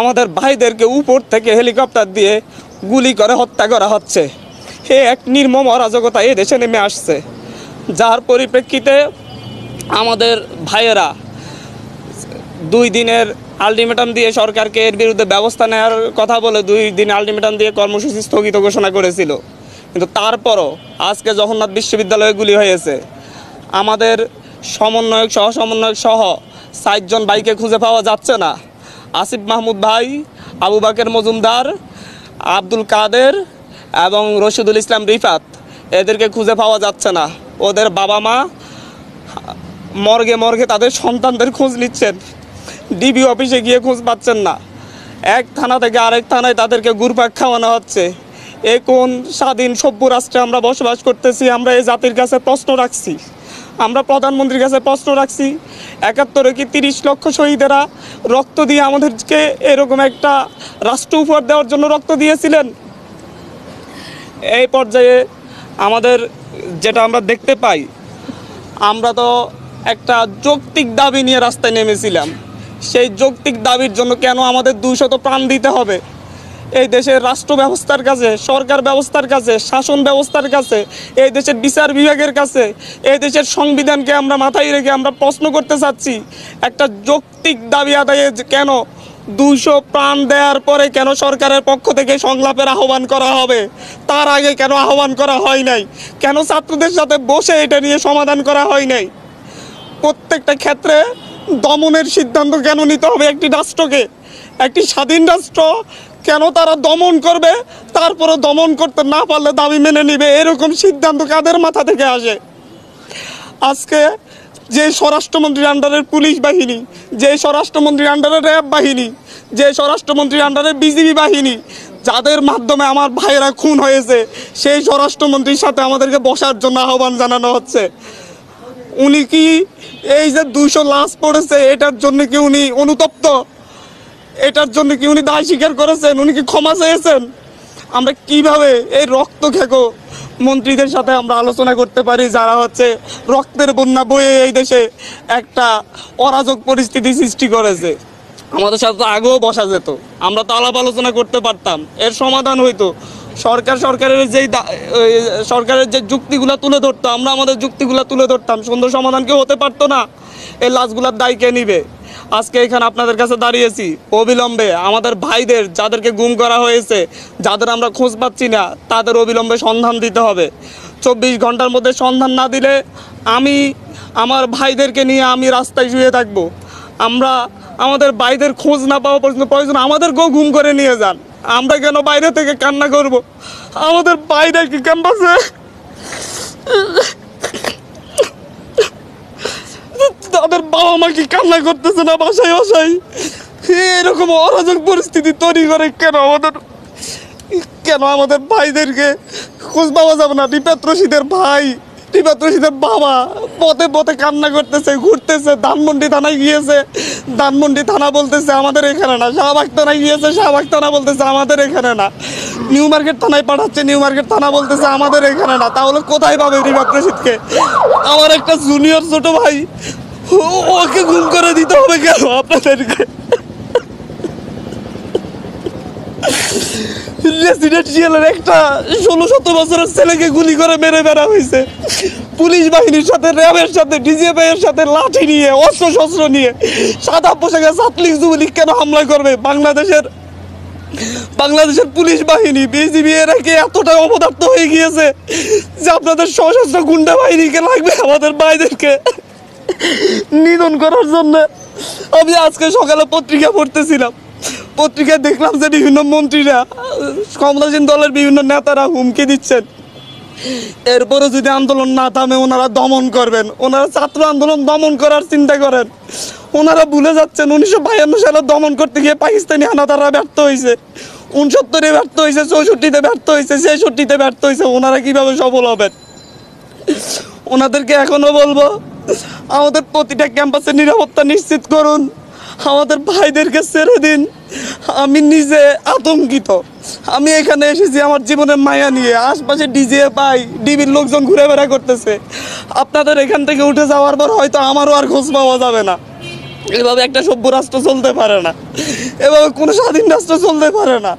আমাদের ভাইদেরকে উপর থেকে হেলিকপ্টার দিয়ে গুলি করে হত্যা করা হচ্ছে। এ এক নির্মম অরাজকতা এই দেশে নেমে আসছে, যার পরিপ্রেক্ষিতে আমাদের ভাইয়েরা 2 দিনের আলটিমেটাম দিয়ে সরকারকে এর বিরুদ্ধে ব্যবস্থা নেওয়ার কথা বলে 2 দিন আলটিমেটাম দিয়ে কর্মসূচি স্থগিত ঘোষণা করেছিল। কিন্তু তারপরও আজকে জগন্নাথ বিশ্ববিদ্যালয়ে গুলি হয়েছে। আমাদের সমন্বয়ক সহ 7 জন ভাইকে খুঁজে পাওয়া যাচ্ছে না। আসিফ মাহমুদ ভাই, আবু বাকের মজুমদার, আব্দুল কাদের এবং রশিদুল ইসলাম রিফাত, এদেরকে খুঁজে পাওয়া যাচ্ছে না। ওদের বাবা মা মর্গে তাদের সন্তানদের খোঁজ নিচ্ছেন, ডিবি অফিসে গিয়ে খোঁজ পাচ্ছেন না। এক থানা থেকে আরেক থানায় তাদেরকে ঘুরপাক খাওয়ানো হচ্ছে। এ কোন স্বাধীন সভ্য রাষ্ট্রে আমরা বসবাস করতেছি? আমরা এই জাতির কাছে প্রশ্ন রাখছি, আমরা প্রধানমন্ত্রীর কাছে প্রশ্ন রাখছি। 71-এ কি 30 লক্ষ শহীদেরা রক্ত দিয়ে আমাদেরকে এরকম একটা রাষ্ট্র উপহার দেওয়ার জন্য রক্ত দিয়েছিলেন? এই পর্যায়ে আমাদের যেটা আমরা দেখতে পাই, আমরা তো একটা যৌক্তিক দাবি নিয়ে রাস্তায় নেমেছিলাম। সেই যৌক্তিক দাবির জন্য কেন আমাদের 200 প্রাণ দিতে হবে? এই দেশের রাষ্ট্র ব্যবস্থার কাছে, সরকার ব্যবস্থার কাছে, শাসন ব্যবস্থার কাছে, এই দেশের বিচার বিভাগের কাছে, এই দেশের সংবিধানকে আমরা মাথায় রেখে আমরা প্রশ্ন করতে চাচ্ছি, একটা যৌক্তিক দাবি আদায়ে কেন 200 প্রাণ দেওয়ার পরে কেন সরকারের পক্ষ থেকে সংলাপের আহ্বান করা হবে? তার আগে কেন আহ্বান করা হয় নাই? কেন ছাত্রদের সাথে বসে এটা নিয়ে সমাধান করা হয় নাই? প্রত্যেকটা ক্ষেত্রে দমনের সিদ্ধান্ত কেন নিতে হবে একটি রাষ্ট্রকে? একটি স্বাধীন রাষ্ট্র কেন তারা দমন করবে, তারপরে দমন করতে না পারলে দাবি মেনে নিবে? এরকম সিদ্ধান্ত কাদের মাথা থেকে আসে? আজকে যে স্বরাষ্ট্রমন্ত্রীর আন্ডারের পুলিশ বাহিনী, যে স্বরাষ্ট্রমন্ত্রীর আন্ডারে র্যাব বাহিনী, যে স্বরাষ্ট্রমন্ত্রীর আন্ডারে বিজিবি বাহিনী, যাদের মাধ্যমে আমার ভাইয়েরা খুন হয়েছে, সেই স্বরাষ্ট্রমন্ত্রীর সাথে আমাদেরকে বসার জন্য আহ্বান জানানো হচ্ছে। উনি কি এই যে 200 লাশ পড়েছে এটার জন্য কি উনি অনুতপ্ত? এটার জন্য কি উনি দায় স্বীকার করেছেন? উনি কি ক্ষমা চেয়েছেন? আমরা কিভাবে এই রক্ত খেকো মন্ত্রীদের সাথে আমরা আলোচনা করতে পারি, যারা হচ্ছে রক্তের বন্যা বয়ে এই দেশে একটা অরাজক পরিস্থিতি সৃষ্টি করেছে? আমাদের সাথে তো আগেও বসা যেত, আমরা তো আলাপ আলোচনা করতে পারতাম, এর সমাধান হইতো। সরকারের যে যুক্তিগুলো তুলে ধরতো, আমরা আমাদের যুক্তিগুলো তুলে ধরতাম, সুন্দর সমাধান কেউ হতে পারতো না? এই লাশগুলোর দায় কে নিবে? আজকে এখানে আপনাদের কাছে দাঁড়িয়েছি, অবিলম্বে আমাদের ভাইদের যাদেরকে গুম করা হয়েছে, যাদের আমরা খোঁজ পাচ্ছি না, তাদের অবিলম্বে সন্ধান দিতে হবে। 24 ঘন্টার মধ্যে সন্ধান না দিলে আমি আমার ভাইদেরকে নিয়ে আমি রাস্তায় শুয়ে থাকবো। আমরা আমাদের ভাইদের খোঁজ না পাওয়া পর্যন্ত প্রয়োজন আমাদেরকেও গুম করে নিয়ে যান। আমরা কেন বাইরে থেকে কান্না করব? আমাদের বাইরে কি ক্যাম্পাসে তাদের বাবা মা কি কান্না করতেছে না বাসায় বাসায়? এরকম অরাজক পরিস্থিতি তৈরি করে কেন আমাদের ভাইদেরকে খোঁজ পাওয়া যাবে না? রিফাত রশিদের ভাই, রিফাত রশিদের বাবা পথে পথে কান্না করতেছে, ঘুরতেছে। ধানমন্ডি থানায় গিয়েছে, ধানমন্ডি থানা বলতেছে আমাদের এখানে না। শাহবাগ থানায় গিয়েছে, শাহবাগ থানা বলতেছে আমাদের এখানে না। নিউ মার্কেট থানায় পাঠাচ্ছে, নিউ মার্কেট থানা বলতেছে আমাদের এখানে না। তাহলে কোথায় পাবে রিফাত রশিদকে? আমার একটা জুনিয়র ছোট ভাই, ওকে গুম করে দিতে হবে কেন আপনাদেরকে? রেসিডেন্সিয়ালের একটা 16-17 বছরের ছেলেকে গুলি করে মেরে বেড়া হয়েছে। পুলিশ বাহিনীর সাথে, র্যাবের সাথে, ডিজিএফআই এর সাথে লাঠি নিয়ে, অস্ত্র শস্ত্র নিয়ে সাদা পোশাকে ছাত্রলীগ যুবলীগ কেন হামলা করবে? বাংলাদেশের পুলিশ বাহিনী, বিজিবি এরা কি এতটা অপদার্থ হয়ে গিয়েছে যে আপনাদের সশস্ত্র গুন্ডা বাহিনীকে লাগবে আমাদের ভাইদেরকে নিধন করার জন্য? আমি আজকে সকালে পত্রিকা পড়তেছিলাম, পত্রিকায় দেখলাম যে বিভিন্ন মন্ত্রীরা, ক্ষমতাসীন দলের বিভিন্ন নেতারা হুমকি দিচ্ছেন, এরপরে যদি আন্দোলন না থামে ওনারা দমন করবেন। ওনারা ছাত্র আন্দোলন দমন করার চিন্তা করেন। ওনারা ভুলে যাচ্ছেন 1952 সালে দমন করতে গিয়ে পাকিস্তানি হানাদাররা ব্যর্থ হয়েছে, 69-এ ব্যর্থ হয়েছে, 64-তে ব্যর্থ হয়েছে, 66-তে ব্যর্থ হয়েছে। ওনারা কিভাবে সফল হবেন? ওনাদেরকে এখনো বলবো, আমাদের প্রতিটা ক্যাম্পাসে নিরাপত্তা নিশ্চিত করুন, আমাদের ভাইদেরকে ছেড়ে দিন। আমি নিজে আতঙ্কিত। আমি এখানে এসেছি আমার জীবনের মায়া নিয়ে, আশপাশে ডিজিএফআই, ডিবির লোকজন ঘুরে বেড়া করতেছে। আপনাদের এখান থেকে উঠে যাওয়ার পর হয়তো আমারও আর খোঁজ পাওয়া যাবে না। এভাবে একটা সভ্য রাষ্ট্র চলতে পারে না, এভাবে কোনো স্বাধীন রাষ্ট্র চলতে পারে না।